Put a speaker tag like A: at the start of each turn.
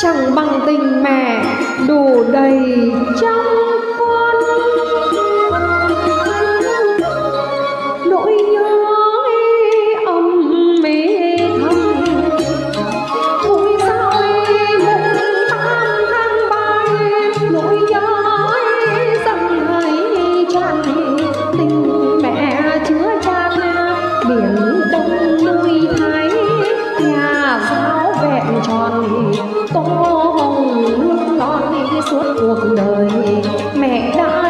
A: chẳng bằng tình mẹ đủ đầy trong con. Nỗi nhớ âm mê thầm ôi sao mộng tam tháng bay. Nỗi nhớ dâng hay tràn tình mẹ chứa chan biển đông núi Thái. Nhà giáo vẹn tròn tô hồng nước non suốt cuộc đời mẹ đã